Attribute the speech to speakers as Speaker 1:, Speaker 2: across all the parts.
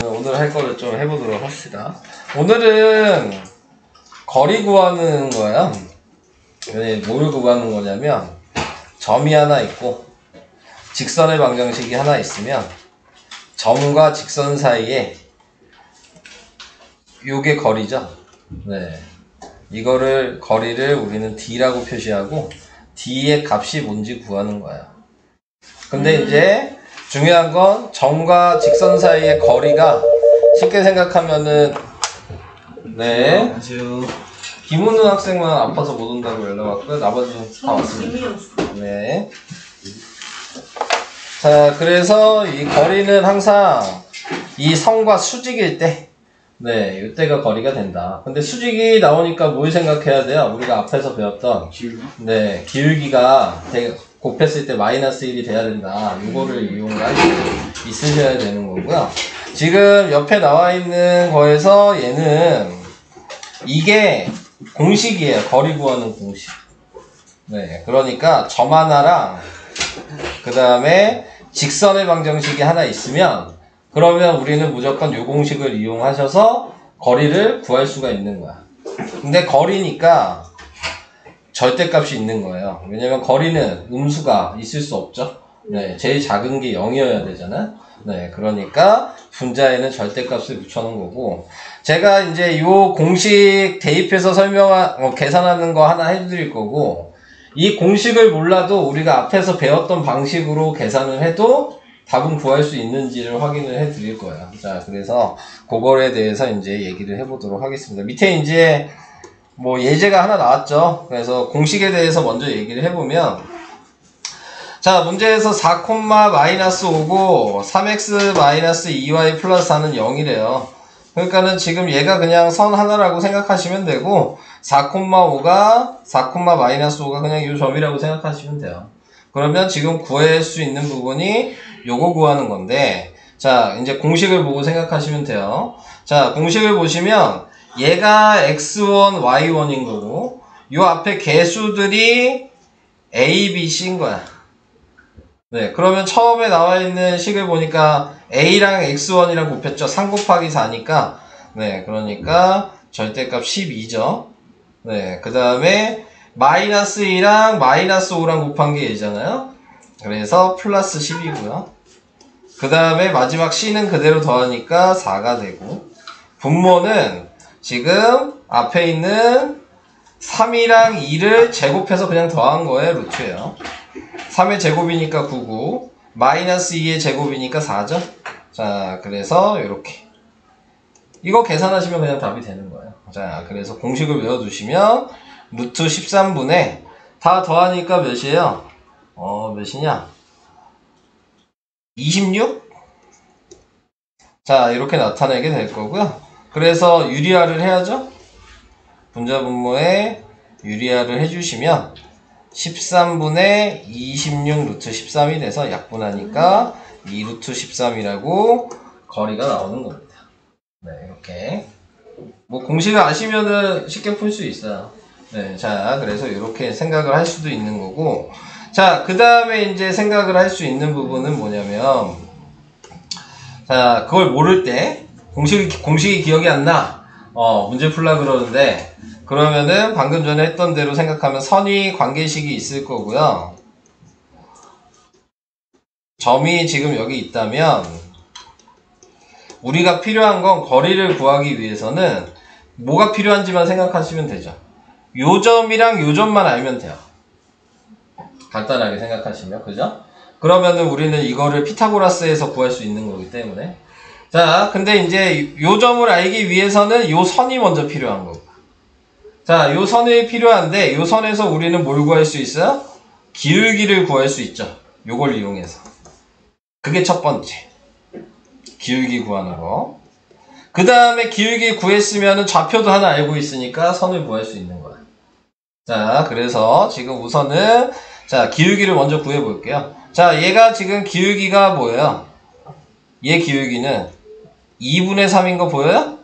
Speaker 1: 오늘 할 거를 좀 해보도록 합시다. 오늘은 거리 구하는 거야. 뭘 구하는 거냐면 점이 하나 있고 직선의 방정식이 하나 있으면 점과 직선 사이에 요게 거리죠. 네, 이거를 거리를 우리는 D라고 표시하고 D의 값이 뭔지 구하는 거야. 근데 이제 중요한 건 점과 직선 사이의 거리가 쉽게 생각하면은 네.
Speaker 2: 안녕하세요.
Speaker 1: 김은우 학생만 아파서 못 온다고 연락 왔고요. 나머지는 다 왔습니다. 네. 자, 그래서 이 거리는 항상 이 선과 수직일 때, 네, 이때가 거리가 된다. 근데 수직이 나오니까 뭘 생각해야 돼요? 우리가 앞에서 배웠던, 네, 기울기가 곱했을 때 마이너스 1이 돼야 된다. 이거를 이용할 수 있으셔야 되는 거고요. 지금 옆에 나와 있는 거에서 얘는 이게 공식이에요. 거리 구하는 공식. 네, 그러니까 점 하나랑 그 다음에 직선의 방정식이 하나 있으면 그러면 우리는 무조건 이 공식을 이용하셔서 거리를 구할 수가 있는 거야. 근데 거리니까 절대값이 있는 거예요. 왜냐면 거리는 음수가 있을 수 없죠. 네, 제일 작은 게 0이어야 되잖아. 네, 그러니까 분자에는 절대값을 붙여놓은 거고, 제가 이제 요 공식 대입해서 계산하는 거 하나 해드릴 거고, 이 공식을 몰라도 우리가 앞에서 배웠던 방식으로 계산을 해도 답은 구할 수 있는지를 확인을 해 드릴 거예요. 자, 그래서 그거에 대해서 이제 얘기를 해보도록 하겠습니다. 밑에 이제 뭐 예제가 하나 나왔죠. 그래서 공식에 대해서 먼저 얘기를 해보면, 자, 문제에서 4,-5고 3x-2y 플러스 4는 0이래요. 그러니까는 지금 얘가 그냥 선 하나라고 생각하시면 되고 4,5가 4,-5가 그냥 이 점이라고 생각하시면 돼요. 그러면 지금 구할 수 있는 부분이 요거 구하는 건데, 자, 이제 공식을 보고 생각하시면 돼요. 자, 공식을 보시면 얘가 x1, y1인 거고 요 앞에 개수들이 a, b, c인 거야. 네, 그러면 처음에 나와 있는 식을 보니까 a랑 x1이랑 곱했죠. 3 곱하기 4니까 네, 그러니까 절대값 12죠. 네, 그 다음에 마이너스 2랑 마이너스 5랑 곱한 게 얘잖아요. 그래서 플러스 10이고요. 그 다음에 마지막 c는 그대로 더하니까 4가 되고, 분모는 지금 앞에 있는 3이랑 2를 제곱해서 그냥 더한 거예요. 루트예요. 3의 제곱이니까 9고 마이너스 2의 제곱이니까 4죠. 자, 그래서 이렇게 이거 계산하시면 그냥 답이 되는 거예요. 자, 그래서 공식을 외워두시면 루트 13분의 다 더하니까 몇이에요? 몇이냐? 26? 자, 이렇게 나타내게 될 거고요. 그래서 유리화를 해야죠. 분자 분모에 유리화를 해주시면 13분의 26 루트 13이 돼서 약분하니까 2 루트 13이라고 거리가 나오는 겁니다. 네, 이렇게. 뭐 공식을 아시면은 쉽게 풀 수 있어요. 네, 자, 그래서 이렇게 생각을 할 수도 있는 거고. 자, 그 다음에 이제 생각을 할 수 있는 부분은 뭐냐면, 자, 그걸 모를 때, 공식이 기억이 안 나. 문제 풀라 그러는데, 그러면은 방금 전에 했던 대로 생각하면 선의 관계식이 있을 거고요. 점이 지금 여기 있다면 우리가 필요한 건 거리를 구하기 위해서는 뭐가 필요한지만 생각하시면 되죠. 요 점이랑 요 점만 알면 돼요. 간단하게 생각하시면, 그죠? 그러면은 우리는 이거를 피타고라스에서 구할 수 있는 거기 때문에. 자, 근데 이제 요 점을 알기 위해서는 요 선이 먼저 필요한 거고. 자, 요 선이 필요한데 요 선에서 우리는 뭘 구할 수 있어요? 기울기를 구할 수 있죠. 요걸 이용해서. 그게 첫 번째. 기울기 구하는 거. 그 다음에 기울기 구했으면 좌표도 하나 알고 있으니까 선을 구할 수 있는 거야. 자, 그래서 지금 우선은 자, 기울기를 먼저 구해 볼게요. 자, 얘가 지금 기울기가 뭐예요? 얘 기울기는 2분의 3인 거 보여요?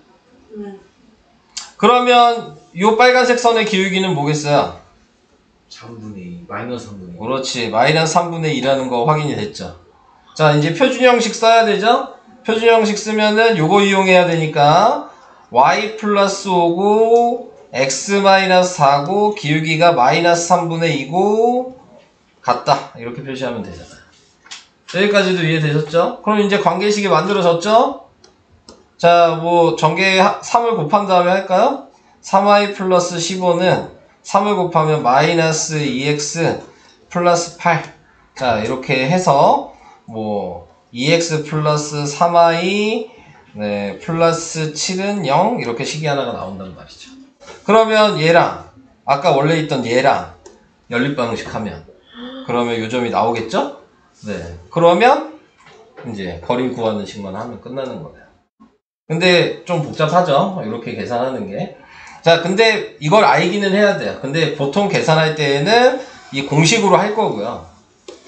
Speaker 1: 그러면 요 빨간색 선의 기울기는 뭐겠어요?
Speaker 2: 3분의 2, 마이너스 3분의 2.
Speaker 1: 그렇지. 마이너스 3분의 2라는 거 확인이 됐죠. 자, 이제 표준 형식 써야 되죠? 표준 형식 쓰면은 요거 이용해야 되니까 y 플러스 5고 x 마이너스 4고 기울기가 마이너스 3분의 2고 같다. 이렇게 표시하면 되잖아요. 여기까지도 이해되셨죠? 그럼 이제 관계식이 만들어졌죠? 자, 뭐 전개 3을 곱한 다음에 할까요? 3y 플러스 15는 3을 곱하면 마이너스 2x 플러스 8. 자, 이렇게 해서 뭐 2x 플러스 3y 네, 플러스 7은 0 이렇게 식이 하나가 나온단 말이죠. 그러면 얘랑 아까 원래 있던 얘랑 연립방식 하면 그러면 요점이 나오겠죠? 네. 그러면 이제 거리 구하는 식만 하면 끝나는 거예요. 근데 좀 복잡하죠? 이렇게 계산하는 게. 자, 근데 이걸 알기는 해야 돼요. 근데 보통 계산할 때에는 이 공식으로 할 거고요.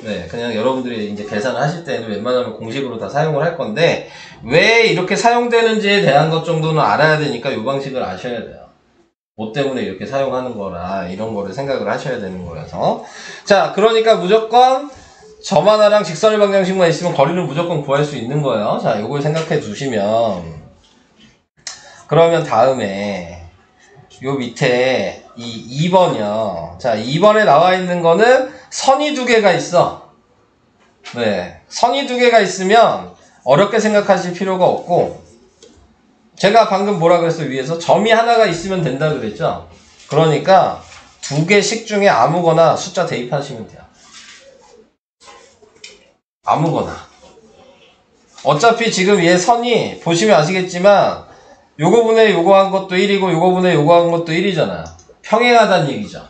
Speaker 1: 네, 그냥 여러분들이 이제 계산을 하실 때는 웬만하면 공식으로 다 사용을 할 건데, 왜 이렇게 사용되는지에 대한 것 정도는 알아야 되니까 이 방식을 아셔야 돼요. 뭐 때문에 이렇게 사용하는 거라, 이런 거를 생각을 하셔야 되는 거라서. 자, 그러니까 무조건 점 하나랑 직선의 방정식만 있으면 거리는 무조건 구할 수 있는 거예요. 자, 요걸 생각해 두시면, 그러면 다음에, 요 밑에 이 2번이요. 자, 2번에 나와 있는 거는 선이 두 개가 있어. 네. 선이 두 개가 있으면 어렵게 생각하실 필요가 없고, 제가 방금 뭐라 그랬어요? 위에서 점이 하나가 있으면 된다 그랬죠? 그러니까 두 개씩 중에 아무거나 숫자 대입하시면 돼요. 아무거나. 어차피 지금 얘 선이 보시면 아시겠지만 요거 분의 요거 한 것도 1이고 요거 분의 요거 한 것도 1이잖아요. 평행하다는 얘기죠.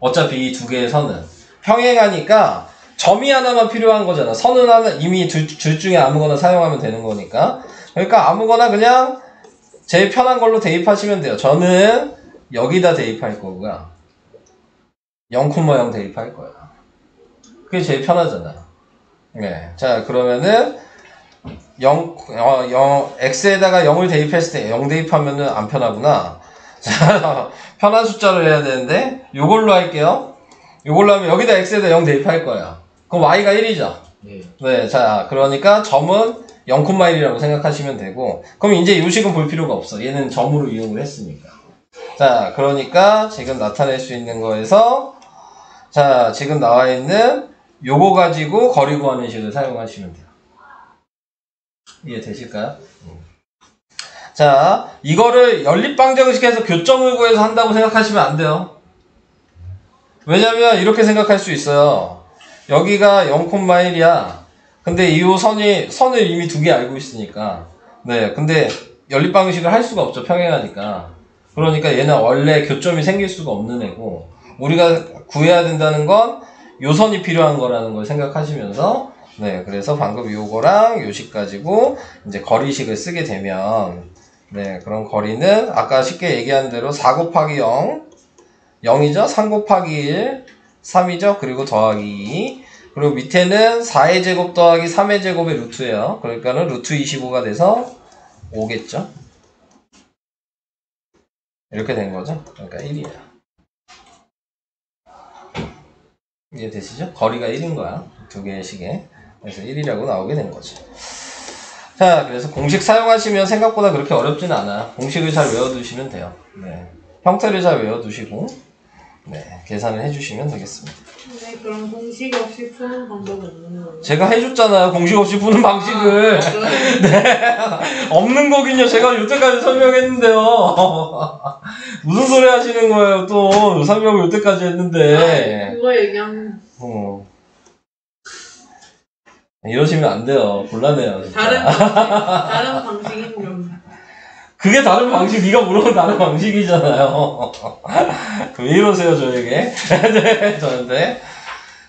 Speaker 1: 어차피 이 두 개의 선은 평행하니까 점이 하나만 필요한 거잖아. 선은 하나 이미 둘 중에 아무거나 사용하면 되는 거니까. 그러니까 아무거나 그냥 제일 편한 걸로 대입하시면 돼요. 저는 여기다 대입할 거고요. 0,0 대입할 거예요. 그게 제일 편하잖아요. 네. 자, 그러면은 x에다가 0을 대입했을 때 0 대입하면은 안 편하구나. 자, 편한 숫자로 해야 되는데 요걸로 할게요. 요걸로 하면 여기다 x에다 0 대입할 거예요. 그럼 y가 1이죠.
Speaker 2: 네.
Speaker 1: 네, 자, 그러니까 점은 0,1이라고 생각하시면 되고, 그럼 이제 요식은 볼 필요가 없어. 얘는 점으로 이용을 했으니까. 자, 그러니까 지금 나타낼 수 있는 거에서, 자, 지금 나와 있는 요거 가지고 거리 구하는 식을 사용하시면 돼요. 이해되실까요? 자, 이거를 연립방정식에서 교점을 구해서 한다고 생각하시면 안 돼요. 왜냐면 이렇게 생각할 수 있어요. 여기가 0,1이야. 근데 이 선을 이미 두 개 알고 있으니까. 네, 근데 연립방식을 할 수가 없죠. 평행하니까. 그러니까 얘는 원래 교점이 생길 수가 없는 애고, 우리가 구해야 된다는 건 요 선이 필요한 거라는 걸 생각하시면서, 네, 그래서 방금 요거랑 요식 가지고 이제 거리식을 쓰게 되면, 네, 그런 거리는 아까 쉽게 얘기한 대로 4 곱하기 0, 0이죠? 3 곱하기 1, 3이죠? 그리고 더하기 2. 그리고 밑에는 4의 제곱 더하기 3의 제곱의 루트예요. 그러니까는 루트 25가 돼서 5겠죠? 이렇게 된 거죠? 그러니까 1이에요. 이해되시죠? 거리가 1인 거야. 두 개의 식에. 그래서 1이라고 나오게 된 거죠. 자, 그래서 공식 사용하시면 생각보다 그렇게 어렵지는 않아요. 공식을 잘 외워두시면 돼요. 네. 형태를 잘 외워두시고, 네, 계산을 해주시면 되겠습니다.
Speaker 3: 네, 그럼 공식 없이 푸는 방법은 없는 거예요?
Speaker 1: 제가 해줬잖아요. 공식 없이 푸는 방식을. 네. 없는 거긴요. 제가 여태까지 설명했는데요. 무슨 소리 하시는 거예요, 또. 설명을 여태까지 했는데.
Speaker 3: 그거 얘기하면
Speaker 1: 이러시면 안 돼요. 곤란해요, 진짜.
Speaker 3: 다른 방식인 건.
Speaker 1: 그게 다른 방식, 네가 물어본 다른 방식이잖아요. 왜 이러세요, 저에게? 네, 저한테.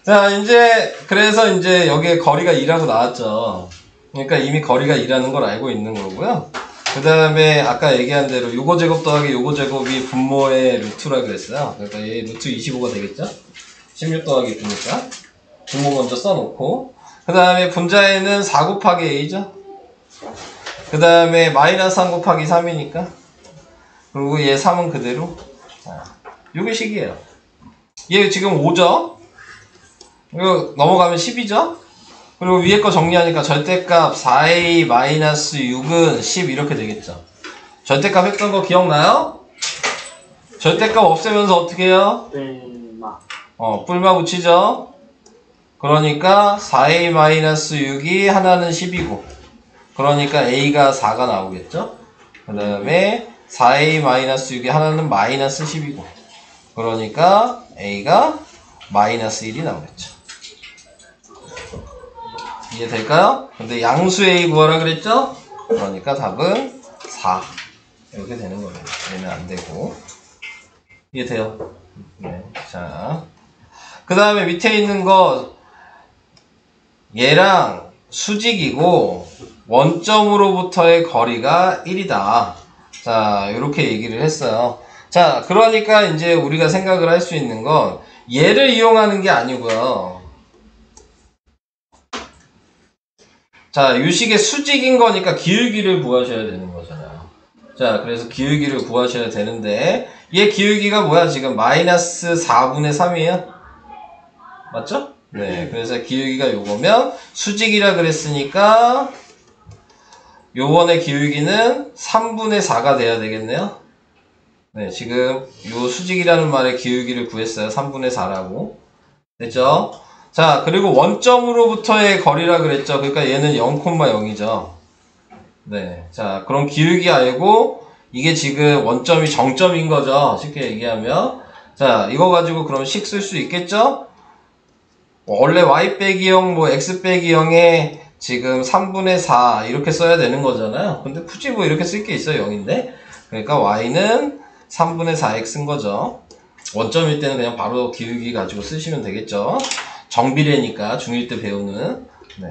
Speaker 1: 자, 이제, 그래서 이제 여기에 거리가 2라고 나왔죠. 그러니까 이미 거리가 2라는 걸 알고 있는 거고요. 그 다음에 아까 얘기한 대로 요거 제곱 더하기 요거 제곱이 분모의 루트라 그랬어요. 그러니까 얘 루트 25가 되겠죠? 16 더하기 9니까. 분모 먼저 써놓고. 그 다음에 분자에는 4 곱하기 a죠? 그 다음에 마이너스 3 곱하기 3이니까. 그리고 얘 3은 그대로. 자, 요게 식이에요. 얘 지금 5죠? 이거 넘어가면 10이죠? 그리고 위에 거 정리하니까 절대값 4a-6은 10 이렇게 되겠죠. 절대값 했던 거 기억나요? 절대값 없애면서 어떻게 해요?
Speaker 4: 뿔마.
Speaker 1: 뿔마 붙이죠. 그러니까 4a-6이 하나는 10이고 그러니까 a가 4가 나오겠죠. 그 다음에 4a-6이 하나는 마이너스 10이고 그러니까 a가 마이너스 1이 나오겠죠. 이해될까요? 근데 양수 a 구하라 그랬죠? 그러니까 답은 4 이렇게 되는 거예요. 얘는 안 되고. 이해돼요? 네. 자, 그 다음에 밑에 있는 거 얘랑 수직이고 원점으로부터의 거리가 1이다. 자, 이렇게 얘기를 했어요. 자, 그러니까 이제 우리가 생각을 할 수 있는 건 얘를 이용하는 게 아니고요. 자, 유식의 수직인 거니까 기울기를 구하셔야 되는 거잖아요. 자, 그래서 기울기를 구하셔야 되는데 얘 기울기가 뭐야? 지금 마이너스 4분의 3이에요? 맞죠? 네, 그래서 기울기가 요거면 수직이라 그랬으니까 요번의 기울기는 3분의 4가 돼야 되겠네요. 네, 지금 요 수직이라는 말의 기울기를 구했어요. 3분의 4라고. 됐죠? 자, 그리고 원점으로부터의 거리라 그랬죠. 그러니까 얘는 0,0이죠. 네, 자, 그럼 기울기 알고 이게 지금 원점이 정점인 거죠. 쉽게 얘기하면. 자, 이거 가지고 그럼 식 쓸 수 있겠죠? 원래 y 빼기 0, 뭐 x 빼기 0에 지금 3분의 4 이렇게 써야 되는 거잖아요. 근데 굳이 뭐 이렇게 쓸 게 있어요. 0인데. 그러니까 y는 3분의 4x인 거죠. 원점일 때는 그냥 바로 기울기 가지고 쓰시면 되겠죠. 정비례니까 중1 때 배우는. 네.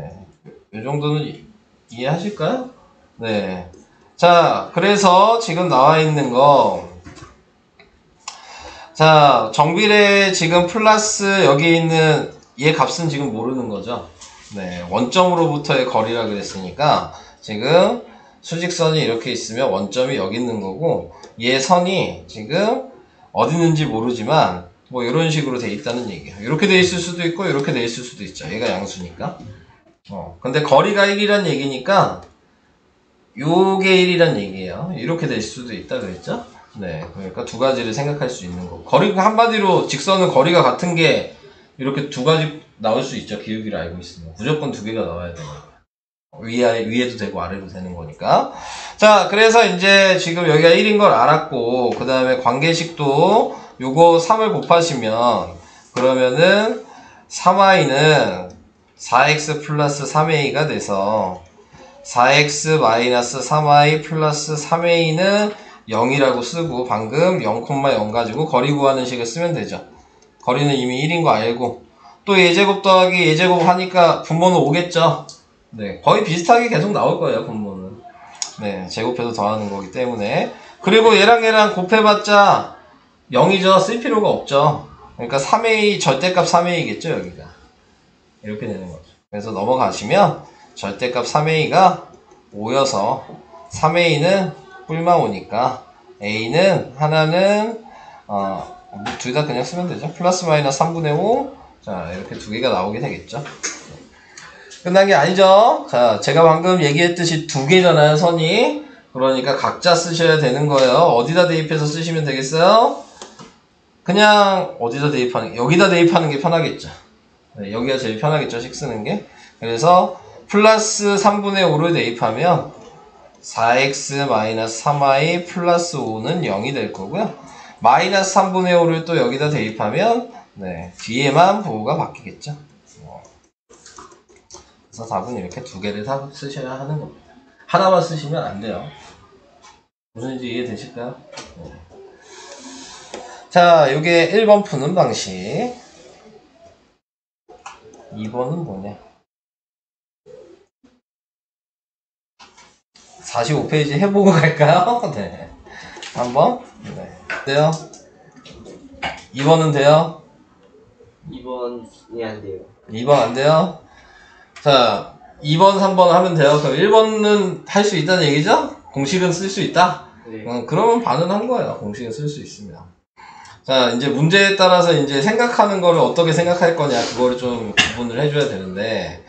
Speaker 1: 이 정도는 이해하실까요? 네. 자, 그래서 지금 나와 있는 거. 자, 정비례 지금 플러스 여기 있는 얘 값은 지금 모르는 거죠. 네. 원점으로부터의 거리라 그랬으니까 지금 수직선이 이렇게 있으면 원점이 여기 있는 거고 얘 선이 지금 어디 있는지 모르지만 뭐 이런 식으로 돼 있다는 얘기예요. 이렇게 돼 있을 수도 있고 이렇게 돼 있을 수도 있죠. 얘가 양수니까. 근데 거리가 1이란 얘기니까 요게 1이란 얘기예요. 이렇게 될 수도 있다 그랬죠? 네. 그러니까 두 가지를 생각할 수 있는 거고. 거리가 한마디로 직선은 거리가 같은 게 이렇게 두 가지 나올 수 있죠. 기울기를 알고 있으면. 무조건 두 개가 나와야 되니까. 위에도 되고 아래도 되는 거니까. 자, 그래서 이제 지금 여기가 1인 걸 알았고, 그 다음에 관계식도 요거 3을 곱하시면, 그러면은 3i는 4x 플러스 3a가 돼서 4x 마이너스 3i 플러스 3a는 0이라고 쓰고 방금 0,0 가지고 거리 구하는 식을 쓰면 되죠. 거리는 이미 1인 거 알고 또 예제곱 더하기 예제곱 하니까 분모는 5겠죠. 네, 거의 비슷하게 계속 나올 거예요. 분모는. 네, 제곱해서 더하는 거기 때문에. 그리고 얘랑 곱해봤자 0이죠. 쓸 필요가 없죠. 그러니까 3a 절대값 3a겠죠. 여기가 이렇게 되는 거죠. 그래서 넘어가시면 절대값 3a가 5여서 3a는 뿔마 5니까 a는 하나는 둘 다 그냥 쓰면 되죠. 플러스 마이너스 3분의 5. 자, 이렇게 두 개가 나오게 되겠죠. 끝난 게 아니죠. 자, 제가 방금 얘기했듯이 두 개잖아요, 선이. 그러니까 각자 쓰셔야 되는 거예요. 어디다 대입해서 쓰시면 되겠어요? 그냥 어디다 대입하는, 여기다 대입하는 게 편하겠죠. 네, 여기가 제일 편하겠죠, 식 쓰는 게. 그래서 플러스 3분의 5를 대입하면 4x 마이너스 3i 플러스 5는 0이 될 거고요. 마이너스 3분의 5를 또 여기다 대입하면 네, 뒤에만 부호가 바뀌겠죠. 그래서 답은 이렇게 두 개를 다 쓰셔야 하는 겁니다. 하나만 쓰시면 안 돼요. 무슨지 이해되실까요? 네. 자, 요게 1번 푸는 방식. 2번은 뭐냐? 45페이지 해보고 갈까요? 네. 한번? 네. 돼요? 2번은 돼요?
Speaker 4: 2번이 안 돼요.
Speaker 1: 2번 안 돼요? 자, 2번, 3번 하면 돼요. 그럼 1번은 할 수 있다는 얘기죠? 공식은 쓸 수 있다?
Speaker 4: 네.
Speaker 1: 그러면 반은 한 거예요. 공식은 쓸 수 있으면. 자, 이제 문제에 따라서 이제 생각하는 거를 어떻게 생각할 거냐, 그거를 좀 구분을 해줘야 되는데,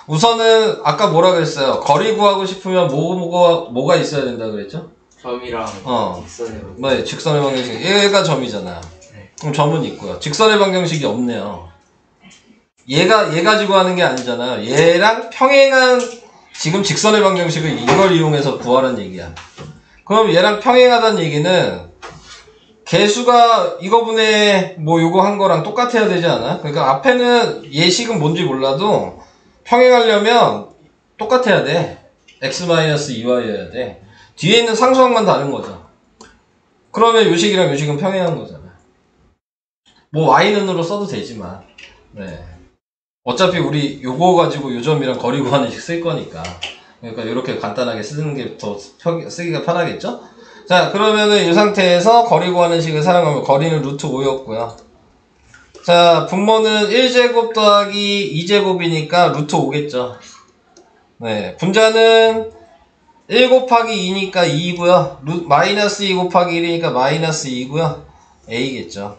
Speaker 1: 우선은 아까 뭐라 그랬어요? 거리 구하고 싶으면 뭐가 있어야 된다 그랬죠?
Speaker 4: 점이랑
Speaker 1: 어.
Speaker 4: 직선으로.
Speaker 1: 네, 직선의 방정식. 얘가 점이잖아요.
Speaker 2: 네.
Speaker 1: 그럼 점은 있고요. 직선의 방정식이 없네요. 얘가 얘 가지고 하는 게 아니잖아요. 얘랑 평행한 지금 직선의 방정식을 이걸 이용해서 구하라는 얘기야. 그럼 얘랑 평행하다는 얘기는 개수가 이거분의 뭐 요거 한 거랑 똑같아야 되지 않아? 그러니까 앞에는 예식은 뭔지 몰라도 평행하려면 똑같아야 돼. x-2y여야 돼. 뒤에 있는 상수항만 다른 거죠. 그러면 요식이랑 요식은 평행한 거잖아. 뭐 y는으로 써도 되지만 네. 어차피 우리 요거 가지고 요점이랑 거리 구하는 식 쓸 거니까 그러니까 이렇게 간단하게 쓰는 게 더 쓰기가 편하겠죠? 자 그러면은 이 상태에서 거리 구하는 식을 사용하면 거리는 루트 5였고요. 자 분모는 1제곱 더하기 2제곱이니까 루트 5겠죠. 네 분자는 1 곱하기 2니까 2이고요. 마이너스 2 곱하기 1이니까 마이너스 2이고요. a겠죠.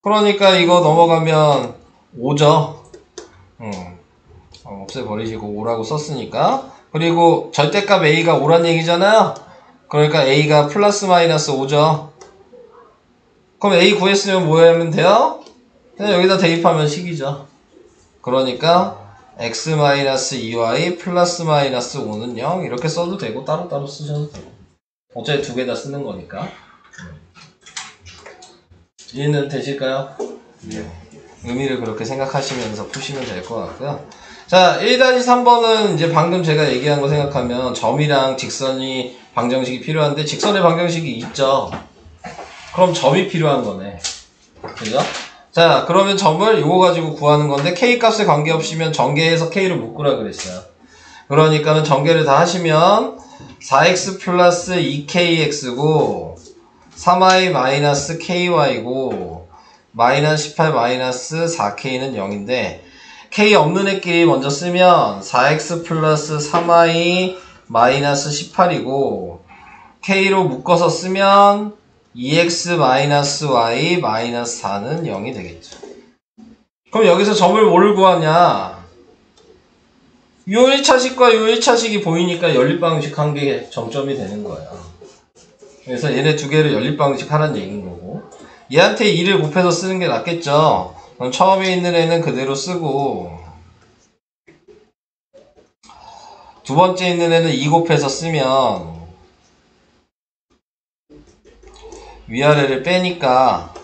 Speaker 1: 그러니까 이거 넘어가면 5죠. 없애버리시고 5라고 썼으니까. 그리고 절대값 a가 5란 얘기잖아요. 그러니까 a가 플러스 마이너스 5죠. 그럼 a 구했으면 뭐 하면 돼요? 그냥 여기다 대입하면 식이죠. 그러니까 x-2y 플러스 마이너스 5는 0 이렇게 써도 되고 따로따로 쓰셔도 되고 어차피 두 개 다 쓰는 거니까. 이해는 되실까요? 네. 의미를 그렇게 생각하시면서 푸시면 될 것 같고요. 자, 1-3번은 이제 방금 제가 얘기한 거 생각하면 점이랑 직선이 방정식이 필요한데 직선의 방정식이 있죠. 그럼 점이 필요한 거네. 그죠? 자, 그러면 점을 요거 가지고 구하는 건데 k 값에 관계없이면 전개해서 k를 묶으라 그랬어요. 그러니까는 전개를 다 하시면 4x 플러스 2kx고 3y 마이너스 ky고 마이너스 18 마이너스 4k는 0인데 k 없는 애끼리 먼저 쓰면 4x 플러스 3y 마이너스 18이고 k로 묶어서 쓰면 2x 마이너스 y 마이너스 4는 0이 되겠죠. 그럼 여기서 점을 뭘 구하냐? 요 1차식과 요 1차식이 보이니까 연립방식 한 개 정점이 되는 거예요. 그래서 얘네 두 개를 연립방식 하라는 얘기인 거고 얘한테 2를 곱해서 쓰는 게 낫겠죠. 그럼 처음에 있는 애는 그대로 쓰고 두 번째 있는 애는 2 곱해서 쓰면 위아래를 빼니까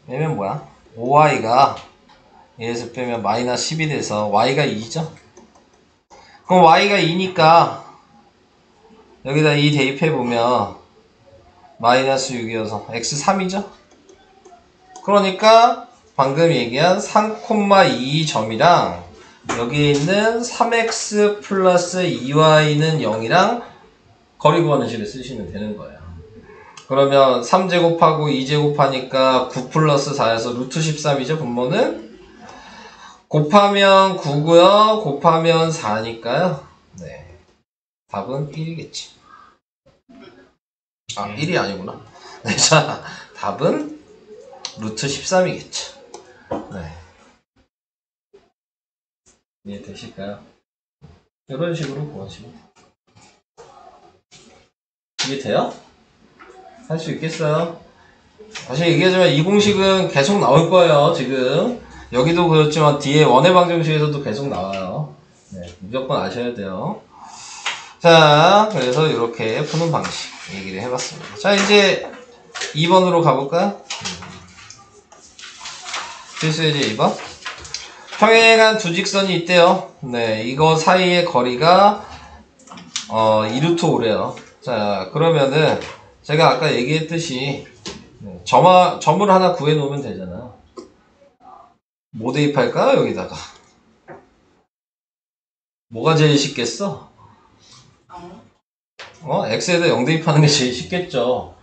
Speaker 1: 빼면 뭐야? 5y가 얘에서 빼면 마이너스 10이 돼서 y가 2죠? 그럼 y가 2니까 여기다 2 대입해보면 마이너스 6이어서 x 3이죠? 그러니까 방금 얘기한 3,2 점이랑 여기 있는 3x 플러스 2y는 0이랑 거리 구하는 식을 쓰시면 되는 거예요. 그러면 3제곱하고 2제곱하니까 9 플러스 4에서 루트 13이죠. 분모는 곱하면 9고요. 곱하면 4니까요. 네, 답은 1이겠지. 아 1이 아니구나. 네, 자 답은 루트 13이겠죠. 네. 이해되실까요? 이런 식으로 구하시면 이해돼요? 할 수 있겠어요? 다시 얘기하지만 이 공식은 계속 나올 거예요. 지금 여기도 그렇지만 뒤에 원의 방정식에서도 계속 나와요. 네, 무조건 아셔야 돼요. 자, 그래서 이렇게 푸는 방식 얘기를 해봤습니다. 자, 이제 2번으로 가볼까요? 필수예제 2번. 평행한 두 직선이 있대요. 네, 이거 사이의 거리가 2루트 5래요. 자, 그러면은 제가 아까 얘기했듯이 점을 하나 구해놓으면 되잖아요. 뭐 대입할까요? 여기다가 뭐가 제일 쉽겠어? x에다 0 대입하는 게 제일 쉽겠죠.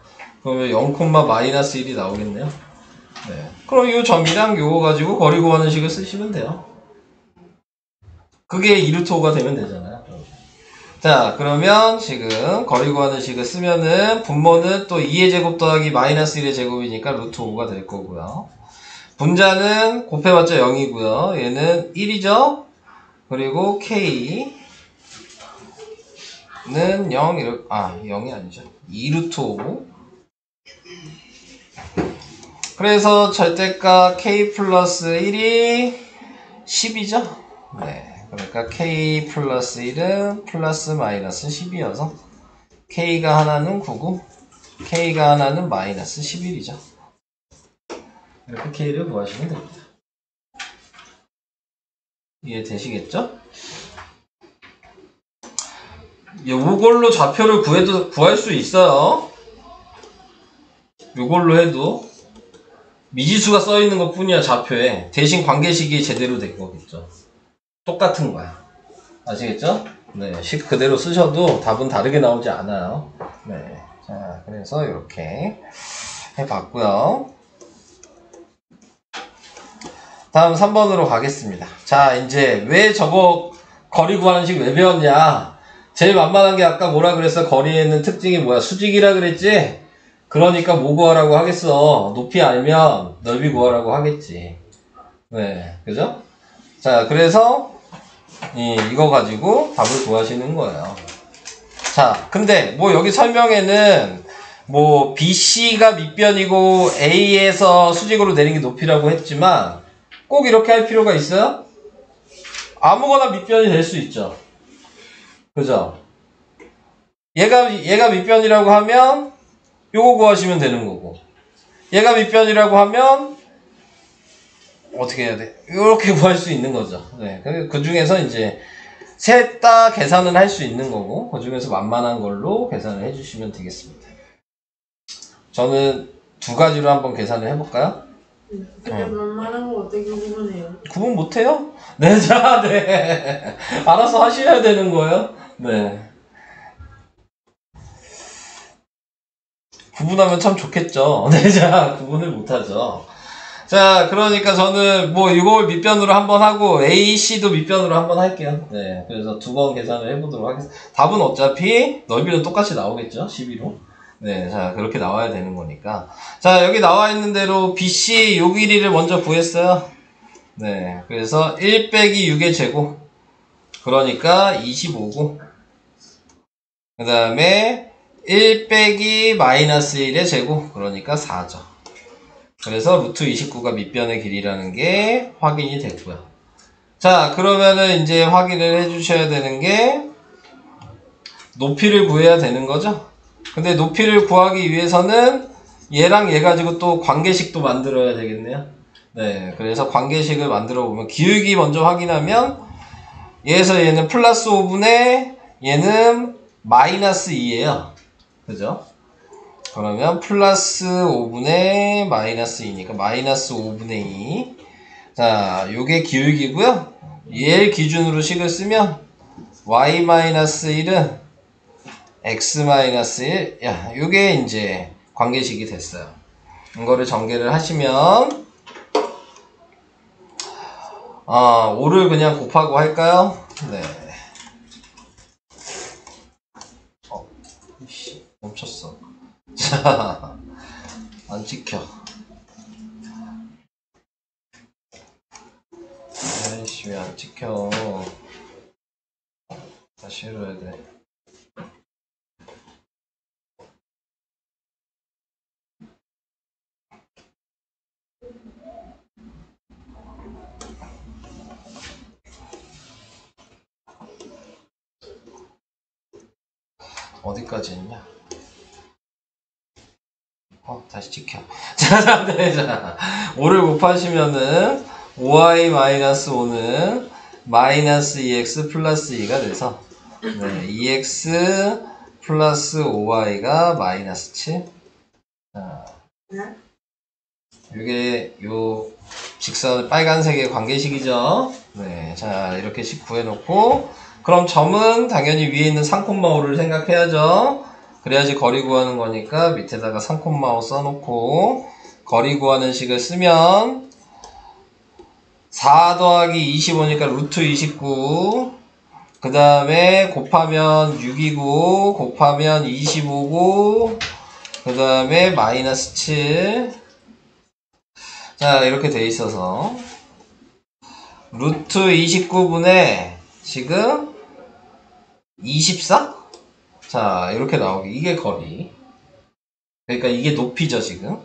Speaker 1: 그러면 0, 마이너스 1이 나오겠네요. 네. 그럼 이 점이랑 요거 가지고 거리 구하는 식을 쓰시면 돼요. 그게 2루트 5가 되면 되잖아요. 자, 그러면 지금 거리 구하는 식을 쓰면은 분모는 또 2의 제곱 더하기 마이너스 1의 제곱이니까 루트 5가 될 거고요. 분자는 곱해봤자 0이고요. 얘는 1이죠? 그리고 K는 0, 0이 아니죠. 2루트 5. 그래서 절대값 K 플러스 1이 10이죠. 네. 그러니까 K 플러스 1은 플러스 마이너스 10이어서 K가 하나는 9고 K가 하나는 마이너스 11이죠. 이렇게 K를 구하시면 됩니다. 이해되시겠죠? 요걸로 좌표를 구할 수 있어요. 요걸로 해도 미지수가 써있는 것 뿐이야. 좌표에 대신 관계식이 제대로 된 거겠죠. 똑같은 거야. 아시겠죠? 네, 식 그대로 쓰셔도 답은 다르게 나오지 않아요. 네, 자 그래서 이렇게 해봤고요. 다음 3번으로 가겠습니다. 자, 이제 왜 저거 거리 구하는 식 왜 배웠냐? 제일 만만한 게 아까 뭐라 그랬어? 거리에 있는 특징이 뭐야? 수직이라 그랬지? 그러니까 뭐 구하라고 하겠어? 높이 알면 넓이 구하라고 하겠지. 네, 그죠? 자, 그래서 이거 가지고 답을 구하시는 거예요. 자, 근데 뭐 여기 설명에는 뭐 BC가 밑변이고 A에서 수직으로 내린 게 높이라고 했지만 꼭 이렇게 할 필요가 있어요? 아무거나 밑변이 될 수 있죠. 그죠? 얘가 밑변이라고 하면 요거 구하시면 되는 거고, 얘가 밑변이라고 하면 어떻게 해야 돼? 이렇게 구할 수 있는 거죠. 네, 그 중에서 이제 셋 다 계산은 할 수 있는 거고, 그 중에서 만만한 걸로 계산을 해주시면 되겠습니다. 저는 두 가지로 한번 계산을 해볼까요?
Speaker 3: 근데 만만한 거 어떻게 구분해요?
Speaker 1: 구분 못해요? 네, 자, 네. 알아서 하셔야 되는 거예요. 네. 구분하면 참 좋겠죠. 네, 자, 구분을 못하죠. 자, 그러니까 저는 뭐 이걸 밑변으로 한번 하고 A, C도 밑변으로 한번 할게요. 네, 그래서 두 번 계산을 해보도록 하겠습니다. 답은 어차피 넓이는 똑같이 나오겠죠. 12로. 네, 자, 그렇게 나와야 되는 거니까. 자, 여기 나와 있는 대로 BC 요 길이를 먼저 구했어요. 네, 그래서 1 빼기 6의 제곱. 그러니까 25고. 그 다음에 1 빼기 마이너스 1의 제곱. 그러니까 4죠. 그래서 루트 29가 밑변의 길이라는 게 확인이 됐고요. 자, 그러면은 이제 확인을 해주셔야 되는 게 높이를 구해야 되는 거죠. 근데 높이를 구하기 위해서는 얘랑 얘 가지고 또 관계식도 만들어야 되겠네요. 네, 그래서 관계식을 만들어 보면 기울기 먼저 확인하면 얘에서 얘는 플러스 5분의 얘는 마이너스 2예요. 그죠? 그러면 플러스 5분의 마이너스 2니까 마이너스 5분의 2. 자, 요게 기울기고요. 얘를 기준으로 식을 쓰면 y-1은 x-1. 야, 요게 이제 관계식이 됐어요. 이거를 전개를 하시면 5를 그냥 곱하고 할까요? 네. 멈췄어. 자, 안 찍혀. 아이씨, 왜 안 찍혀. 다시 해줘야 돼. 어디까지 했냐? 다시 찍혀. 자, 네, 자. 5를 곱하시면은 5y-5는 마이너스 2x 플러스 2가 돼서 네, 2x 플러스 5y가 마이너스 7. 자, 이게 요 직선 빨간색의 관계식이죠. 네, 자 이렇게 식 구해놓고 그럼 점은 당연히 위에 있는 3,5를 생각해야죠. 그래야지 거리 구하는 거니까 밑에다가 3,5 써놓고 거리 구하는 식을 쓰면 4 더하기 25니까 루트 29. 그 다음에 곱하면 6이고 곱하면 25고 그 다음에 마이너스 7. 자, 이렇게 돼 있어서 루트 29분의 지금 24? 자, 이렇게 나오게. 이게 거리. 그러니까 이게 높이죠, 지금.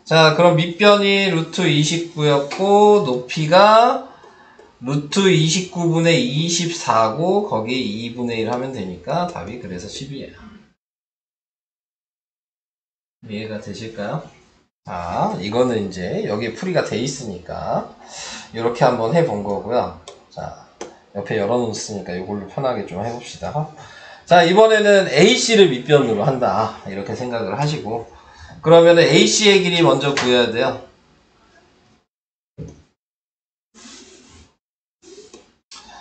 Speaker 1: 자, 그럼 밑변이 루트 29였고, 높이가 루트 29분의 24고, 거기에 2분의 1 하면 되니까 답이 그래서 10이에요. 이해가 되실까요? 자, 이거는 이제 여기에 풀이가 돼 있으니까, 이렇게 한번 해본 거고요. 자, 옆에 열어놓았으니까 이걸로 편하게 좀 해봅시다. 자, 이번에는 AC를 밑변으로 한다. 이렇게 생각을 하시고, 그러면 AC의 길이 먼저 구해야 돼요.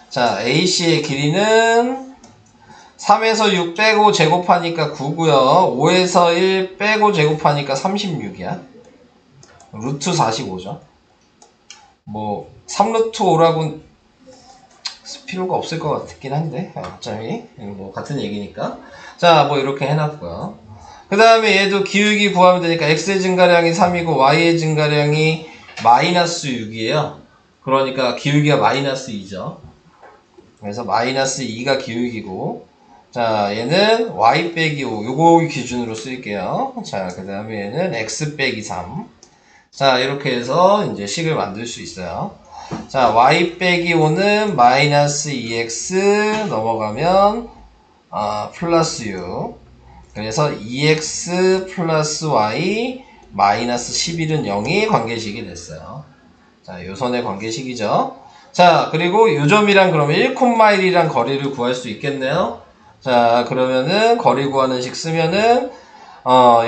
Speaker 1: 자, AC의 길이는 3에서 6 빼고 제곱하니까 9고요. 5에서 1 빼고 제곱하니까 36이야. 루트 45죠. 뭐 3루트 5라고 필요가 없을 것 같긴 한데 어차피 뭐 같은 얘기니까. 자, 뭐 이렇게 해놨고요. 그 다음에 얘도 기울기 구하면 되니까 x의 증가량이 3이고 y의 증가량이 마이너스 6이에요. 그러니까 기울기가 마이너스 2죠. 그래서 마이너스 2가 기울기고, 자, 얘는 y 빼기 5 요거 기준으로 쓸게요. 자, 그 다음에 얘는 x 빼기 3. 자, 이렇게 해서 이제 식을 만들 수 있어요. 자, y 빼기 5는 마이너스 2x 넘어가면 플러스 6. 그래서 2x 플러스 y 마이너스 11은 0이 관계식이 됐어요. 자, 요 선의 관계식이죠. 자, 그리고 요 점이랑 그러면 1,1이랑 거리를 구할 수 있겠네요. 자, 그러면은 거리 구하는 식 쓰면은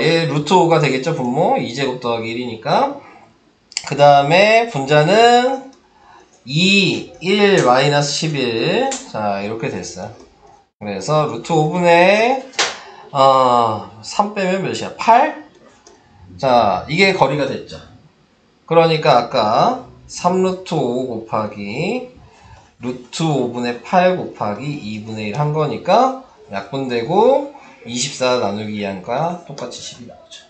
Speaker 1: 얘 루트 5가 되겠죠, 분모. 2제곱 더하기 1이니까. 그 다음에 분자는 2, 1, 마이너스 11. 자, 이렇게 됐어요. 그래서 루트 5분의 3 빼면 몇이야? 8? 자, 이게 거리가 됐죠. 그러니까 아까 3루트 5 곱하기 루트 5분의 8 곱하기 2분의 1 한 거니까 약분되고 24 나누기 2하니까 똑같이 10이 나오죠.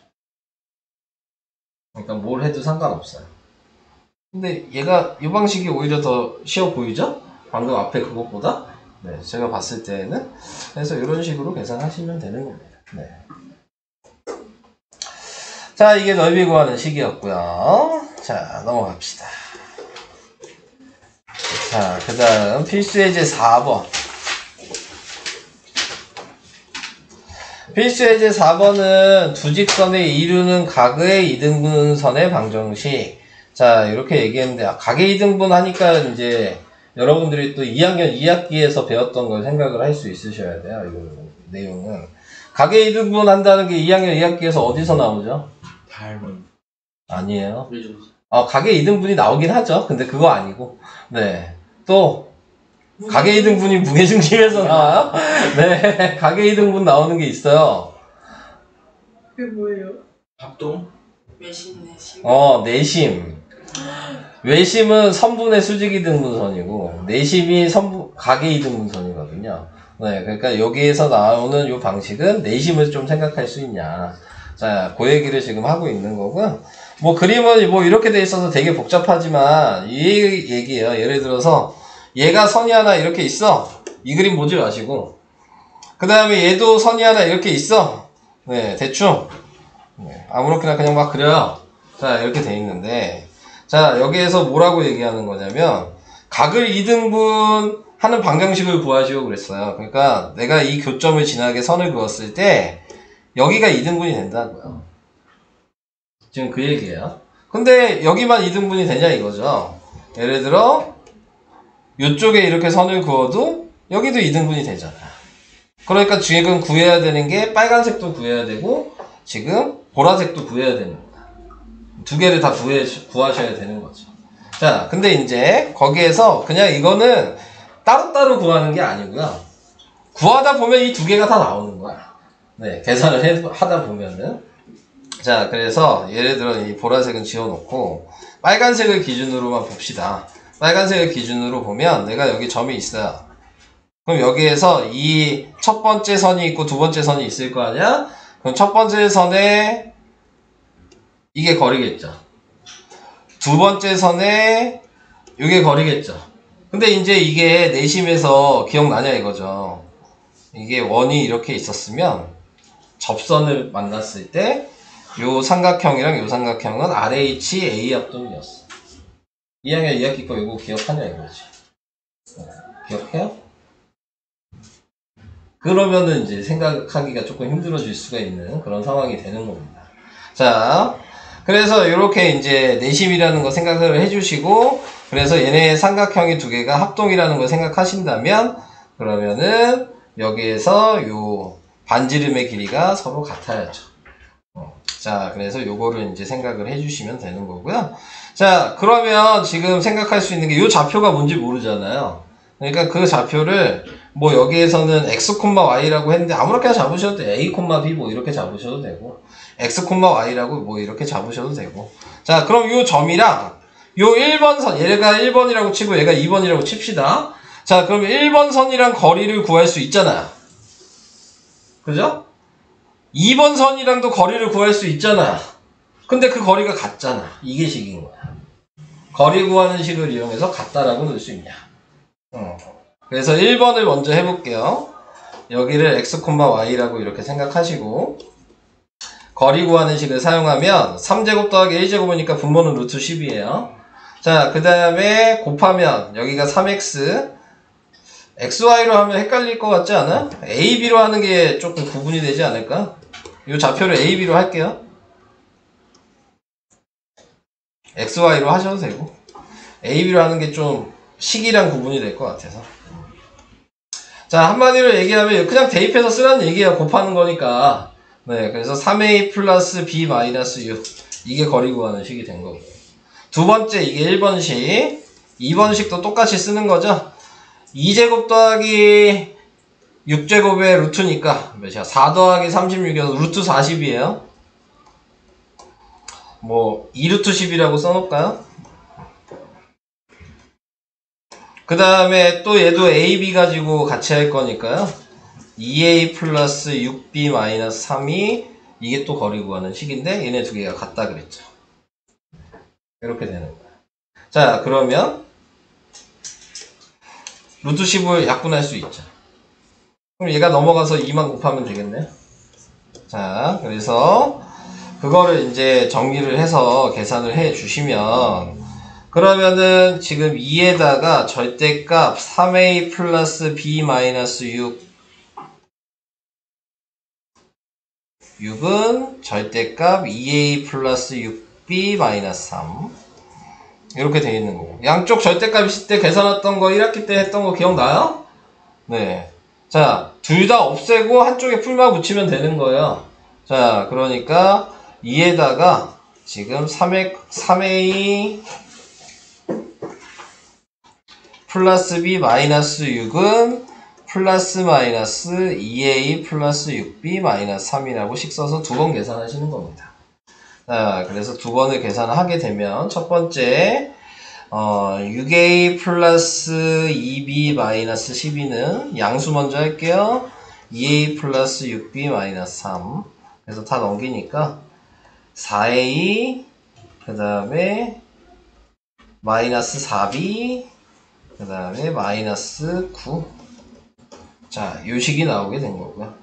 Speaker 1: 그러니까 뭘 해도 상관없어요. 근데 얘가 이 방식이 오히려 더 쉬워 보이죠? 방금 앞에 그것보다? 네, 제가 봤을 때는. 그래서 이런 식으로 계산하시면 되는 겁니다. 네. 자, 이게 넓이 구하는 식이었고요. 자, 넘어갑시다. 자, 그 다음 필수예제 4번. 필수예제 4번은 두 직선의 이루는 각의 이등분선의 방정식. 자, 이렇게 얘기했는데, 각의 이등분 하니까 이제 여러분들이 또 2학년 2학기에서 배웠던 걸 생각을 할 수 있으셔야 돼요. 이거 내용은. 각의 이등분 한다는 게 2학년 2학기에서 어디서 나오죠?
Speaker 2: 닮은.
Speaker 1: 아니에요. 각의 이등분이 나오긴 하죠. 근데 그거 아니고. 네. 또, 각의 이등분이 무게중심에서 나와요? 네. 각의 이등분 나오는 게 있어요.
Speaker 3: 그게 뭐예요?
Speaker 2: 합동?
Speaker 3: 외심 내심.
Speaker 1: 내심. 외심은 선분의 수직이등분선이고, 내심이 각의 이등분선이거든요. 네. 그러니까 여기에서 나오는 이 방식은 내심을 좀 생각할 수 있냐. 자, 그 얘기를 지금 하고 있는 거고요. 뭐 그림은 뭐 이렇게 돼 있어서 되게 복잡하지만 이 얘기예요. 예를 들어서 얘가 선이 하나 이렇게 있어. 이 그림 보지 마시고 그 다음에 얘도 선이 하나 이렇게 있어. 네, 대충 아무렇게나 그냥 막 그려요. 자, 이렇게 돼 있는데 자, 여기에서 뭐라고 얘기하는 거냐면 각을 2등분 하는 방정식을 구하시오 그랬어요. 그러니까 내가 이 교점을 지나게 선을 그었을 때 여기가 2등분이 된다고요. 지금 그 얘기예요. 근데 여기만 2등분이 되냐 이거죠. 예를 들어 이쪽에 이렇게 선을 그어도 여기도 2등분이 되잖아. 그러니까 지금 구해야 되는 게 빨간색도 구해야 되고 지금 보라색도 구해야 되는 거다. 두 개를 다 구하셔야 되는 거죠. 자, 근데 이제 거기에서 그냥 이거는 따로따로 구하는 게 아니고요. 구하다 보면 이 두 개가 다 나오는 거야. 네, 계산을 하다 보면은. 자, 그래서 예를 들어 이 보라색은 지워놓고 빨간색을 기준으로만 봅시다. 빨간색을 기준으로 보면 내가 여기 점이 있어요. 그럼 여기에서 이 첫 번째 선이 있고 두 번째 선이 있을 거 아니야? 그럼 첫 번째 선에 이게 거리겠죠. 두 번째 선에 이게 거리겠죠. 근데 이제 이게 내심에서 기억나냐 이거죠. 이게 원이 이렇게 있었으면 접선을 만났을 때 요 삼각형이랑 요 삼각형은 RH A 합동이었어. 2학년 2학기 거 이거 기억하냐 이거지. 기억해요? 그러면은 이제 생각하기가 조금 힘들어질 수가 있는 그런 상황이 되는 겁니다. 자, 그래서 이렇게 이제 내심이라는 거 생각을 해주시고, 그래서 얘네 삼각형이 두 개가 합동이라는 걸 생각하신다면, 그러면은 여기에서 요 반지름의 길이가 서로 같아야죠. 자, 그래서 요거를 이제 생각을 해주시면 되는 거고요. 자, 그러면 지금 생각할 수 있는 게 요 좌표가 뭔지 모르잖아요. 그러니까 그 좌표를 뭐 여기에서는 x, y라고 했는데 아무렇게나 잡으셔도 돼요. a, b 뭐 이렇게 잡으셔도 되고 x, y라고 뭐 이렇게 잡으셔도 되고. 자, 그럼 요 점이랑 요 1번 선, 얘가 1번이라고 치고 얘가 2번이라고 칩시다. 자, 그럼 1번 선이랑 거리를 구할 수 있잖아요. 그죠? 2번 선이랑도 거리를 구할 수 있잖아. 근데 그 거리가 같잖아. 이게 식인 거야. 거리 구하는 식을 이용해서 같다라고 넣을 수 있냐. 그래서 1번을 먼저 해볼게요. 여기를 x, y라고 이렇게 생각하시고 거리 구하는 식을 사용하면 3제곱 더하기 1제곱이니까 분모는 루트 10이에요. 자, 그 다음에 곱하면 여기가 3x xy로 하면 헷갈릴 것 같지 않아? ab로 하는 게 조금 구분이 되지 않을까? 이 좌표를 ab로 할게요. xy로 하셔도 되고 ab로 하는 게 좀 식이랑 구분이 될 것 같아서. 자, 한마디로 얘기하면 그냥 대입해서 쓰라는 얘기야. 곱하는 거니까. 네, 그래서 3a 플러스 b 마이너스 6 이게 거리 구하는 식이 된 거고, 두 번째 이게 1번식 2번식도 똑같이 쓰는 거죠. 2제곱 더하기 6제곱의 루트니까 몇이야? 4 더하기 36이어서 루트 40이에요. 뭐 2루트 10이라고 써놓을까요? 그 다음에 또 얘도 AB 가지고 같이 할 거니까요. 2A 플러스 6B 마이너스 3이 이게 또 거리 구하는 식인데 얘네 두 개가 같다 그랬죠. 이렇게 되는 거야. 자, 그러면 루트 10을 약분할 수 있죠. 그럼 얘가 넘어가서 2만 곱하면 되겠네. 자, 그래서 그거를 이제 정리를 해서 계산을 해 주시면, 그러면은 지금 2에다가 절대값 3a 플러스 b 마이너스 6은 절대값 2a 플러스 6b 마이너스 3 이렇게 되어 있는 거고, 양쪽 절대값 있을 때 계산했던 거 1학기 때 했던 거 기억나요? 네. 자, 둘 다 없애고 한쪽에 풀만 붙이면 되는 거예요. 자, 그러니까 2에다가 지금 3a 플러스 b 마이너스 6은 플러스 마이너스 2a 플러스 6b 마이너스 3이라고 식 써서 두 번 계산하시는 겁니다. 자, 그래서 두 번을 계산하게 되면 첫 번째 6a 플러스 2b 마이너스 12는 양수 먼저 할게요. 2a 플러스 6b 마이너스 3. 그래서 다 넘기니까 4a 그 다음에 마이너스 4b 그 다음에 마이너스 9. 자, 요 식이 나오게 된 거고요.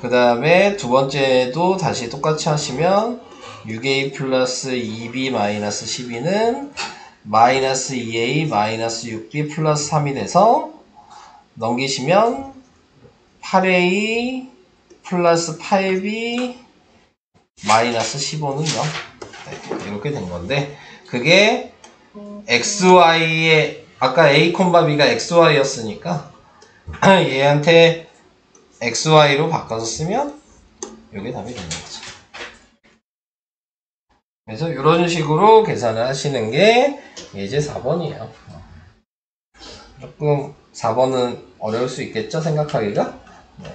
Speaker 1: 그 다음에 두 번째도 다시 똑같이 하시면 6a 플러스 2b 마이너스 12는 마이너스 2a 마이너스 6b 플러스 3이 돼서 넘기시면 8a 플러스 8b 마이너스 15는 0. 네, 이렇게 된 건데, 그게 xy의 아까 a, b가 xy였으니까 얘한테 xy로 바꿔서 쓰면 이게 답이 되는 거죠. 그래서 이런 식으로 계산을 하시는 게 이제 4번이에요. 조금 4번은 어려울 수 있겠죠, 생각하기가? 네.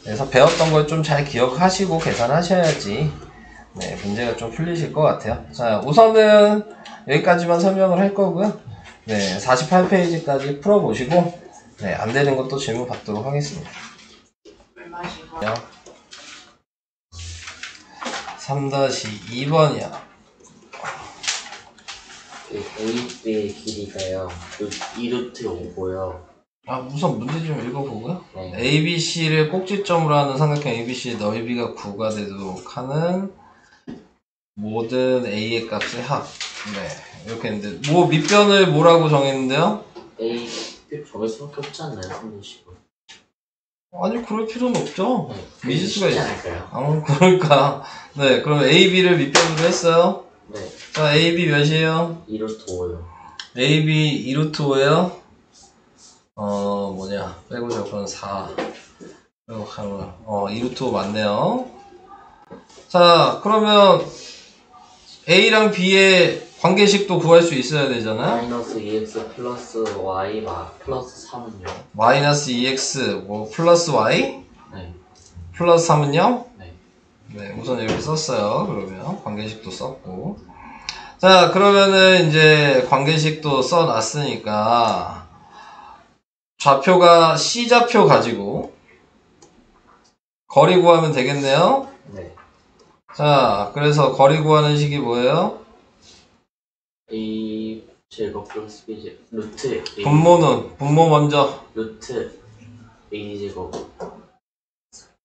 Speaker 1: 그래서 배웠던 걸 좀 잘 기억하시고 계산하셔야지 네, 문제가 좀 풀리실 것 같아요. 자, 우선은 여기까지만 설명을 할 거고요. 네, 48페이지까지 풀어보시고 네, 안 되는 것도 질문 받도록 하겠습니다. 3-2번이야.
Speaker 4: AB의 길이가요. 2루트 5고요.
Speaker 1: 아, 우선 문제 좀 읽어보고요.
Speaker 4: 네.
Speaker 1: ABC를 꼭지점으로 하는 삼각형 ABC의 넓이가 9가 되도록 하는 모든 A의 값의 합. 네, 이렇게 했는데 뭐 밑변을 뭐라고 정했는데요?
Speaker 4: A 저걸 수밖에 없지 않나요? 3분식은.
Speaker 1: 아니, 그럴 필요는 없죠.
Speaker 4: 네.
Speaker 1: 미지수가
Speaker 4: 쉽지
Speaker 1: 있어.
Speaker 4: 않을까요?
Speaker 1: 그러니까. 네, 그럼 AB를 밑변으로 했어요.
Speaker 4: 네.
Speaker 1: 자, AB 몇이에요?
Speaker 4: 2루트 5요.
Speaker 1: AB 2루트 5예요. 뭐냐, 빼고 적은 4. 빼고 하면 2루트 5 맞네요. 자, 그러면 A랑 B의 관계식도 구할 수 있어야 되잖아요.
Speaker 4: 마이너스 2x 플러스 y 플러스 3은요?
Speaker 1: 마이너스 2x 뭐 플러스 y
Speaker 4: 네.
Speaker 1: 플러스 3은요?
Speaker 4: 네.
Speaker 1: 네, 우선 이렇게 썼어요. 그러면 관계식도 썼고. 자, 그러면은 이제 관계식도 써놨으니까 좌표가 C좌표 가지고 거리 구하면 되겠네요.
Speaker 4: 네.
Speaker 1: 자, 그래서 거리 구하는 식이 뭐예요?
Speaker 4: A 제곱 플러스 B 제곱 루트 A
Speaker 1: 분모 먼저.
Speaker 4: 루트 A 제곱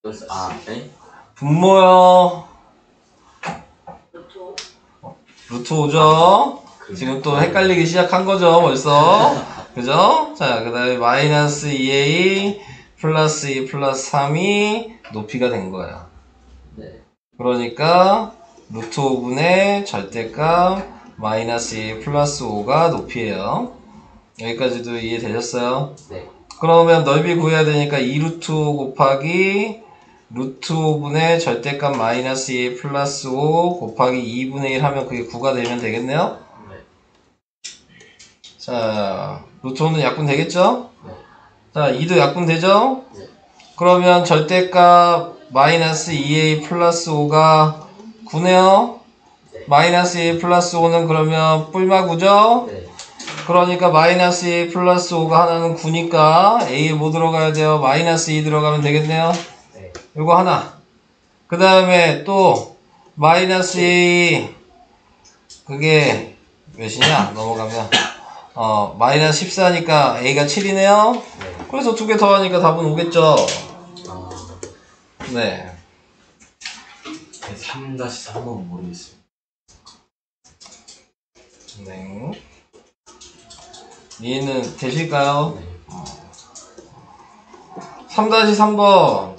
Speaker 4: 플러스 네?
Speaker 1: 분모요.
Speaker 3: 그렇죠.
Speaker 1: 루트 5죠. 지금 또 헷갈리기 시작한 거죠, 벌써. 그죠? 자, 그 다음에 마이너스 2a 플러스 2 플러스 3이 높이가 된 거예요.
Speaker 4: 네.
Speaker 1: 그러니까 루트 5분의 절대값 마이너스 2 플러스 5가 높이에요. 여기까지도 이해되셨어요?
Speaker 4: 네.
Speaker 1: 그러면 넓이 구해야 되니까 2루트 5 곱하기 루트 5분의 절대값 마이너스 2 플러스 5 곱하기 2분의 1 하면 그게 9가 되면 되겠네요?
Speaker 4: 네.
Speaker 1: 자, 루트 5는 약분 되겠죠?
Speaker 4: 네.
Speaker 1: 자, 2도 약분 되죠?
Speaker 4: 네.
Speaker 1: 그러면 절대값 마이너스 2a 플러스 5가 9네요?
Speaker 4: 네.
Speaker 1: 마이너스 2 플러스 5는 그러면 뿔마구죠?
Speaker 4: 네.
Speaker 1: 그러니까 마이너스 2 플러스 5가 하나는 9니까 a에 뭐 들어가야 돼요? 마이너스 2 들어가면 되겠네요?
Speaker 4: 네.
Speaker 1: 요거 하나. 그 다음에 또 마이너스 2 그게 몇이냐? 넘어가면 마이너스 14니까 a가 7이네요?
Speaker 4: 네.
Speaker 1: 그래서 두 개 더하니까 답은 오겠죠?
Speaker 4: 아.
Speaker 1: 네.
Speaker 2: 3-3번 모르겠어요.
Speaker 1: 네. 이해는 되실까요?
Speaker 4: 네.
Speaker 1: 3-3번.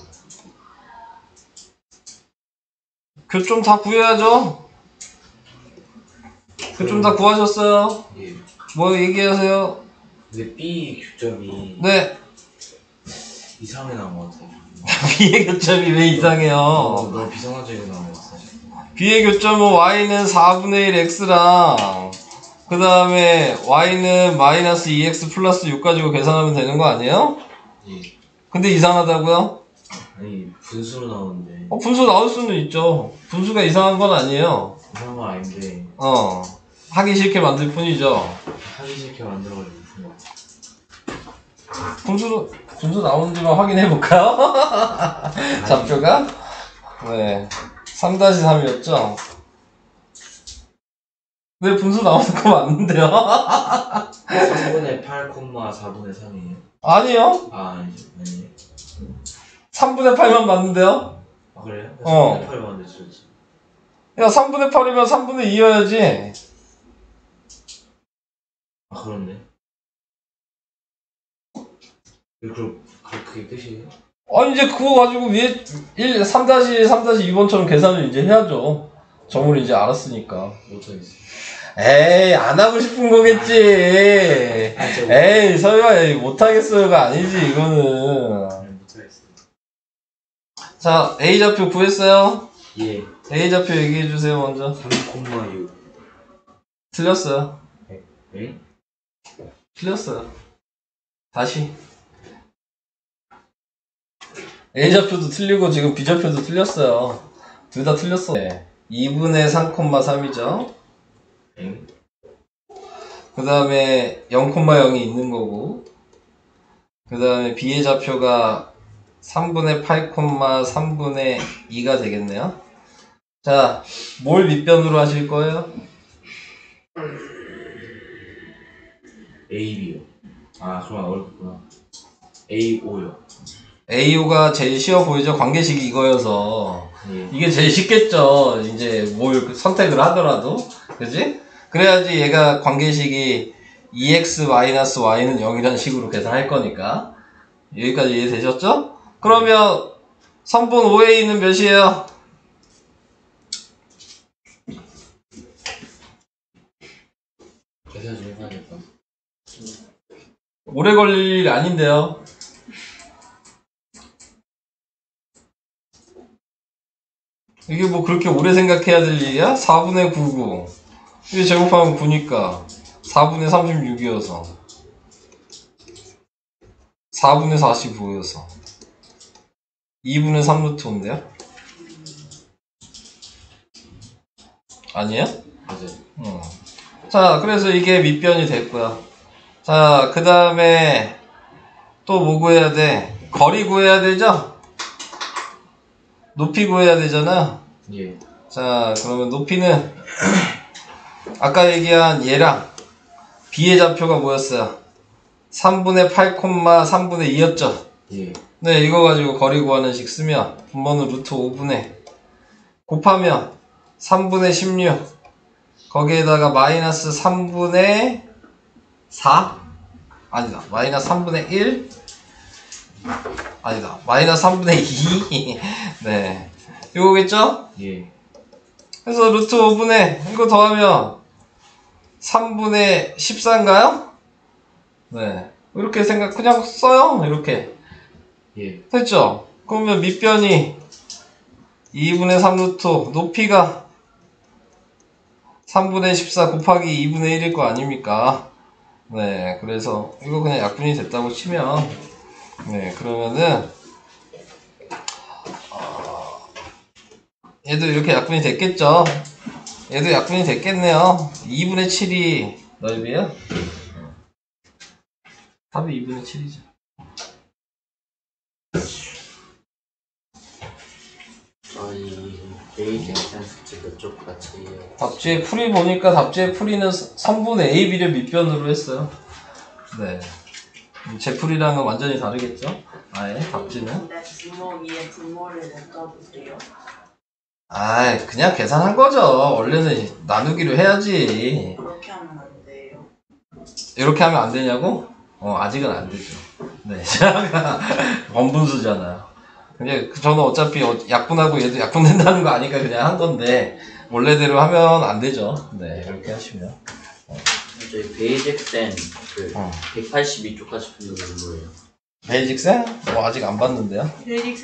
Speaker 1: 교점 다 구해야죠? 교점 다 구하셨어요?
Speaker 2: 예.
Speaker 1: 뭐 얘기하세요?
Speaker 2: 근데 B 교점이
Speaker 1: 네.
Speaker 2: 이상하게 나온 것 같아요.
Speaker 1: B의 교점이 왜 이상해요?
Speaker 2: 너무 비상하게 나온 것 같아요.
Speaker 1: B의 교점은 y는 4분의 1 x랑 그 다음에 y는 마이너스 2x 플러스 6 가지고 계산하면 되는 거 아니에요?
Speaker 2: 예.
Speaker 1: 근데 이상하다고요?
Speaker 2: 아니 분수로 나오는데
Speaker 1: 분수 나올 수는 있죠. 분수가 이상한 건 아니에요.
Speaker 2: 이상한 건 아닌데
Speaker 1: 하기 싫게 만들 뿐이죠.
Speaker 2: 하기 싫게 만들어가지고 무슨 거
Speaker 1: 분수 나오는지만 확인해 볼까요? 좌표가? 네. 3-3이었죠? 네, 분수 나오는 거 맞는데요?
Speaker 2: 3분의 8, 4분의 3이에요?
Speaker 1: 아니요.
Speaker 2: 아 아니에요?
Speaker 1: 3분의 8만 맞는데요?
Speaker 2: 아 그래요?
Speaker 1: 어.
Speaker 2: 3분의 8 만들었지.
Speaker 1: 야, 3분의 8이면 3분의 2여야지.
Speaker 2: 아 그렇네. 그럼 그게 끝이에요?
Speaker 1: 아니, 이제 그거 가지고 위에 3-3-2번처럼 계산을 이제 해야죠. 점을 이제 알았으니까.
Speaker 2: 못하겠어요.
Speaker 1: 에이, 안 하고 싶은 거겠지. 에이, 설마 못하겠어요가 아니지, 이거는.
Speaker 2: 못하겠어요.
Speaker 1: 자, A좌표 구했어요?
Speaker 2: 예.
Speaker 1: A좌표 얘기해주세요, 먼저.
Speaker 2: 3,6.
Speaker 1: 틀렸어요.
Speaker 2: 예?
Speaker 1: 틀렸어요. 다시. A좌표도 틀리고 지금 B좌표도 틀렸어요. 둘 다 틀렸어. 네. 2분의 3,3이죠.
Speaker 2: 엥?
Speaker 1: 그 다음에 0,0이 있는 거고, 그 다음에 B의 좌표가 3분의 8, 3분의 2가 되겠네요. 자, 뭘 밑변으로 하실 거예요?
Speaker 2: AB요. 아, 정말 어렵구나. AO요.
Speaker 1: AO가 제일 쉬워 보이죠? 관계식이 이거여서.
Speaker 2: 예.
Speaker 1: 이게 제일 쉽겠죠. 이제 뭘 선택을 하더라도. 그지? 그래야지 얘가 관계식이 2x-y는 0이라는 식으로 계산할 거니까. 여기까지 이해되셨죠? 그러면 선분 OA는 몇이에요?
Speaker 2: 계산 좀 해봐야겠다.
Speaker 1: 오래 걸릴 일 아닌데요. 이게 뭐 그렇게 오래 생각해야 될 일이야? 4분의 9고 이게 제곱하면 9니까 4분의 36이어서 4분의 45여서 2분의 3루트 5인데요? 아니에요?
Speaker 2: 맞아요.
Speaker 1: 자, 그래서 이게 밑변이 됐고요. 자, 그 다음에 또 뭐 구해야 돼? 거리 구해야 되죠? 높이 구해야 되잖아.
Speaker 2: 예.
Speaker 1: 자, 그러면 높이는 아까 얘기한 얘랑 B의 좌표가 뭐였어요? 3분의 8, 3분의 2였죠?
Speaker 2: 예.
Speaker 1: 네, 이거 가지고 거리 구하는 식 쓰면 분모는 루트 5분의 곱하면 3분의 16 거기에다가 마이너스 3분의 4? 아니다. 마이너스 3분의 1? 아니다. 마이너스 3분의 2? 네. 이거겠죠?
Speaker 2: 예.
Speaker 1: 그래서 루트 5분의 이거 더하면 3분의 14인가요? 네. 이렇게 생각 그냥 써요. 이렇게.
Speaker 2: 예.
Speaker 1: 됐죠? 그러면 밑변이 2분의 3루트 높이가 3분의 14 곱하기 2분의 1일 거 아닙니까? 네. 그래서 이거 그냥 약분이 됐다고 치면 네. 그러면은 얘도 이렇게 약분이 됐겠죠? 얘도 약분이 됐겠네요. 2분의 7이 넓이에요? 답이 2분의 7이죠.
Speaker 4: 저희 베이직 센스티 그쪽 같이
Speaker 1: 답지의 풀이 보니까 답지의 풀이는 선분 A, B를 밑변으로 했어요. 네. 제 풀이랑은 완전히 다르겠죠? 아예 답지는.
Speaker 3: 근데 분모 위에 분모를 냅둬도 돼요?
Speaker 1: 아이, 그냥 계산한 거죠. 원래는 나누기로 해야지.
Speaker 3: 그렇게 하면 안 돼요.
Speaker 1: 이렇게 하면 안 되냐고? 아직은 안 되죠. 네. 원분수잖아요. 근데 저는 어차피 약분하고 얘도 약분된다는 거 아니까 그냥 한 건데, 원래대로 하면 안 되죠. 네, 이렇게 하시면.
Speaker 4: 저희 베이직 센그 182쪽까지 풀리는 거예요.
Speaker 1: 베이직생? 아직 안 봤는데요.
Speaker 3: 베이직